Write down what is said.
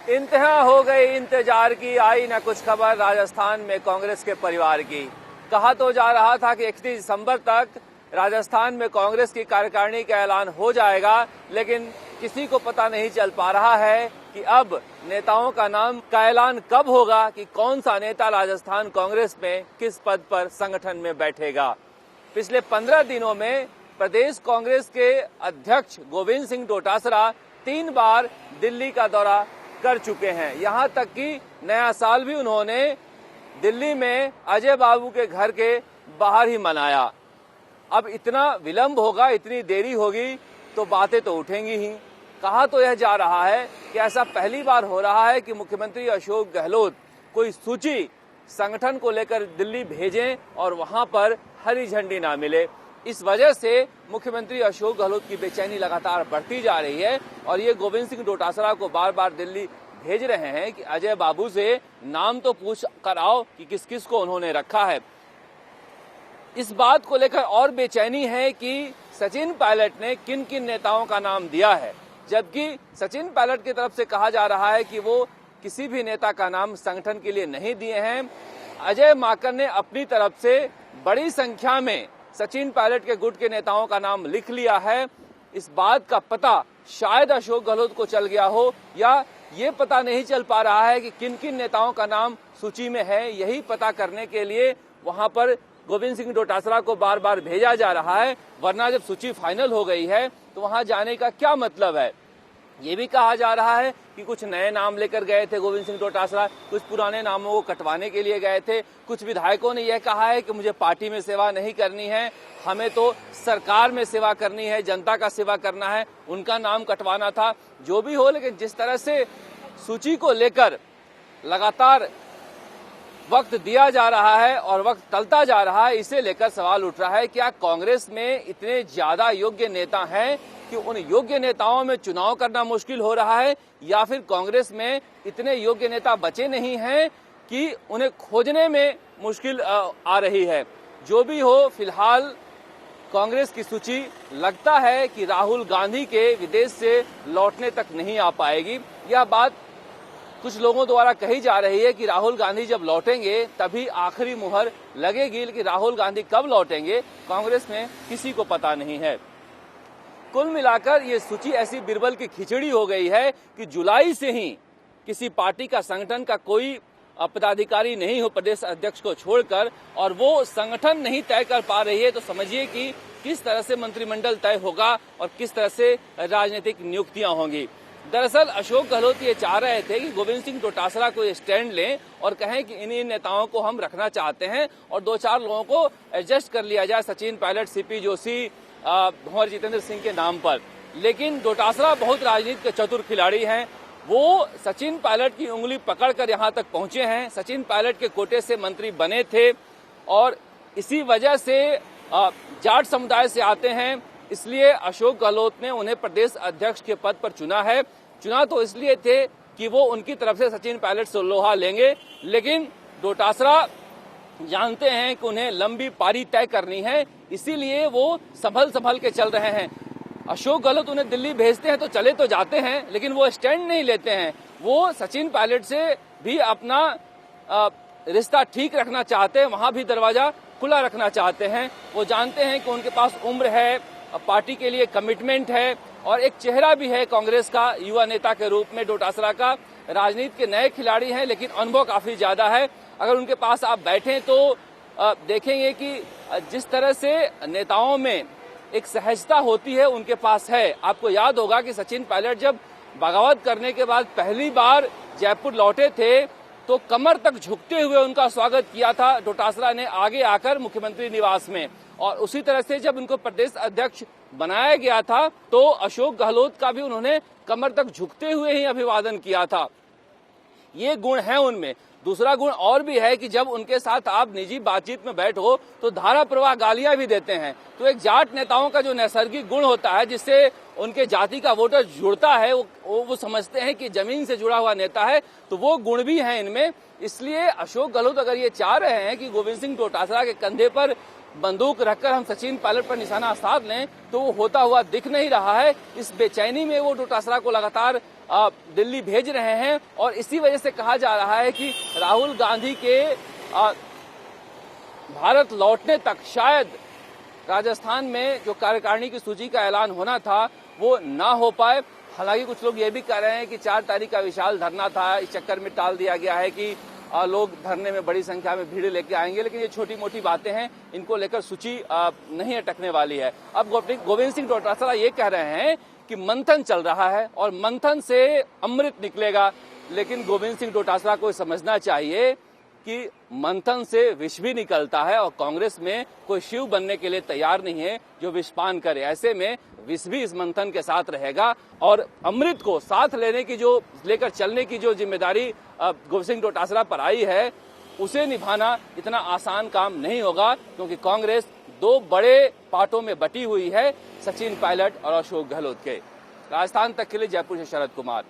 इंतहा हो गई इंतजार की, आई न कुछ खबर राजस्थान में कांग्रेस के परिवार की। कहा तो जा रहा था कि 31 दिसंबर तक राजस्थान में कांग्रेस की कार्यकारिणी का ऐलान हो जाएगा, लेकिन किसी को पता नहीं चल पा रहा है कि अब नेताओं का नाम का ऐलान कब होगा, कि कौन सा नेता राजस्थान कांग्रेस में किस पद पर संगठन में बैठेगा। पिछले 15 दिनों में प्रदेश कांग्रेस के अध्यक्ष गोविंद सिंह डोटासरा 3 बार दिल्ली का दौरा कर चुके हैं। यहां तक कि नया साल भी उन्होंने दिल्ली में अजय बाबू के घर के बाहर ही मनाया। अब इतना विलंब होगा, इतनी देरी होगी तो बातें तो उठेंगी ही। कहा तो यह जा रहा है कि ऐसा पहली बार हो रहा है कि मुख्यमंत्री अशोक गहलोत कोई सूची संगठन को लेकर दिल्ली भेजें और वहां पर हरी झंडी ना मिले। इस वजह से मुख्यमंत्री अशोक गहलोत की बेचैनी लगातार बढ़ती जा रही है और ये गोविंद सिंह डोटासरा को बार बार दिल्ली भेज रहे हैं कि अजय बाबू से नाम तो पूछ कर आओ कि किस किस को उन्होंने रखा है। इस बात को लेकर और बेचैनी है कि सचिन पायलट ने किन किन नेताओं का नाम दिया है, जबकि सचिन पायलट की तरफ से कहा जा रहा है कि वो किसी भी नेता का नाम संगठन के लिए नहीं दिए हैं। अजय माकन ने अपनी तरफ से बड़ी संख्या में सचिन पायलट के गुट के नेताओं का नाम लिख लिया है। इस बात का पता शायद अशोक गहलोत को चल गया हो, या ये पता नहीं चल पा रहा है कि किन किन नेताओं का नाम सूची में है। यही पता करने के लिए वहां पर गोविंद सिंह डोटासरा को बार बार भेजा जा रहा है, वरना जब सूची फाइनल हो गई है तो वहां जाने का क्या मतलब है। ये भी कहा जा रहा है कि कुछ नए नाम लेकर गए थे गोविंद सिंह डोटासरा, कुछ पुराने नामों को कटवाने के लिए गए थे। कुछ विधायकों ने यह कहा है कि मुझे पार्टी में सेवा नहीं करनी है, हमें तो सरकार में सेवा करनी है, जनता का सेवा करना है, उनका नाम कटवाना था। जो भी हो, लेकिन जिस तरह से सूची को लेकर लगातार वक्त दिया जा रहा है और वक्त टलता जा रहा है, इसे लेकर सवाल उठ रहा है क्या कांग्रेस में इतने ज्यादा योग्य नेता हैं कि उन योग्य नेताओं में चुनाव करना मुश्किल हो रहा है, या फिर कांग्रेस में इतने योग्य नेता बचे नहीं हैं कि उन्हें खोजने में मुश्किल आ रही है। जो भी हो, फिलहाल कांग्रेस की सूची लगता है कि राहुल गांधी के विदेश से लौटने तक नहीं आ पाएगी। यह बात कुछ लोगों द्वारा कही जा रही है कि राहुल गांधी जब लौटेंगे तभी आखिरी मुहर लगेगी, लेकिन राहुल गांधी कब लौटेंगे कांग्रेस में किसी को पता नहीं है। कुल मिलाकर ये सूची ऐसी बिरबल की खिचड़ी हो गई है कि जुलाई से ही किसी पार्टी का संगठन का कोई पदाधिकारी नहीं हो प्रदेश अध्यक्ष को छोड़कर, और वो संगठन नहीं तय कर पा रही है, तो समझिए कि किस तरह से मंत्रिमंडल तय होगा और किस तरह से राजनीतिक नियुक्तियां होंगी। दरअसल अशोक गहलोत ये चाह रहे थे कि गोविंद सिंह डोटासरा को स्टैंड लें और कहें कि इन नेताओं को हम रखना चाहते हैं और 2-4 लोगों को एडजस्ट कर लिया जाए, सचिन पायलट, सीपी जोशी, भंवर जितेंद्र सिंह के नाम पर। लेकिन डोटासरा बहुत राजनीति के चतुर खिलाड़ी हैं, वो सचिन पायलट की उंगली पकड़कर यहां तक पहुंचे हैं। सचिन पायलट के कोटे से मंत्री बने थे और इसी वजह से जाट समुदाय से आते हैं, इसलिए अशोक गहलोत ने उन्हें प्रदेश अध्यक्ष के पद पर चुना है। चुना तो इसलिए थे कि वो उनकी तरफ से सचिन पायलट से लोहा लेंगे, लेकिन डोटासरा जानते हैं कि उन्हें लंबी पारी तय करनी है, इसीलिए वो संभल के चल रहे हैं। अशोक गहलोत उन्हें दिल्ली भेजते हैं तो चले तो जाते हैं, लेकिन वो स्टैंड नहीं लेते हैं। वो सचिन पायलट से भी अपना रिश्ता ठीक रखना चाहते हैं, वहां भी दरवाजा खुला रखना चाहते हैं। वो जानते हैं कि उनके पास उम्र है, पार्टी के लिए कमिटमेंट है और एक चेहरा भी है कांग्रेस का युवा नेता के रूप में डोटासरा का। राजनीति के नए खिलाड़ी हैं, लेकिन अनुभव काफी ज्यादा है। अगर उनके पास आप बैठें तो देखेंगे कि जिस तरह से नेताओं में एक सहजता होती है उनके पास है। आपको याद होगा कि सचिन पायलट जब बगावत करने के बाद पहली बार जयपुर लौटे थे तो कमर तक झुकते हुए उनका स्वागत किया था डोटासरा ने आगे आकर मुख्यमंत्री निवास में, और उसी तरह से जब उनको प्रदेश अध्यक्ष बनाया गया था तो अशोक गहलोत का भी उन्होंने कमर तक झुकते हुए ही अभिवादन किया था। ये गुण है उनमें। दूसरा गुण और भी है कि जब उनके साथ आप निजी बातचीत में बैठो तो धारा प्रवाह गालियां भी देते हैं। तो एक जाट नेताओं का जो नैसर्गिक गुण होता है जिससे उनके जाति का वोटर जुड़ता है, वो समझते हैं कि जमीन से जुड़ा हुआ नेता है, तो वो गुण भी हैं इनमें। इसलिए अशोक गहलोत अगर ये चाह रहे हैं कि गोविंद सिंह डोटासरा के कंधे पर बंदूक रखकर हम सचिन पायलट पर निशाना साध लें, तो वो होता हुआ दिख नहीं रहा है। इस बेचैनी में वो डोटासरा को लगातार दिल्ली भेज रहे हैं और इसी वजह से कहा जा रहा है कि राहुल गांधी के भारत लौटने तक शायद राजस्थान में जो कार्यकारिणी की सूची का ऐलान होना था वो ना हो पाए। हालांकि कुछ लोग ये भी कह रहे हैं कि 4 तारीख का विशाल धरना था, इस चक्कर में टाल दिया गया है कि लोग धरने में बड़ी संख्या में भीड़ लेके आएंगे, लेकिन ये छोटी मोटी बातें हैं, इनको लेकर सूची नहीं अटकने वाली है। अब गोविंद सिंह डोटासरा ये कह रहे हैं कि मंथन चल रहा है और मंथन से अमृत निकलेगा, लेकिन गोविंद सिंह डोटासरा को समझना चाहिए कि मंथन से विष भी निकलता है और कांग्रेस में कोई शिव बनने के लिए तैयार नहीं है जो विषपान करे। ऐसे में विष भी इस मंथन के साथ रहेगा और अमृत को साथ लेकर चलने की जो जिम्मेदारी गोविंद सिंह डोटासरा पर आई है उसे निभाना इतना आसान काम नहीं होगा, क्योंकि कांग्रेस 2 बड़े पार्टों में बटी हुई है, सचिन पायलट और अशोक गहलोत के। राजस्थान तक के लिए जयपुर से शरद कुमार।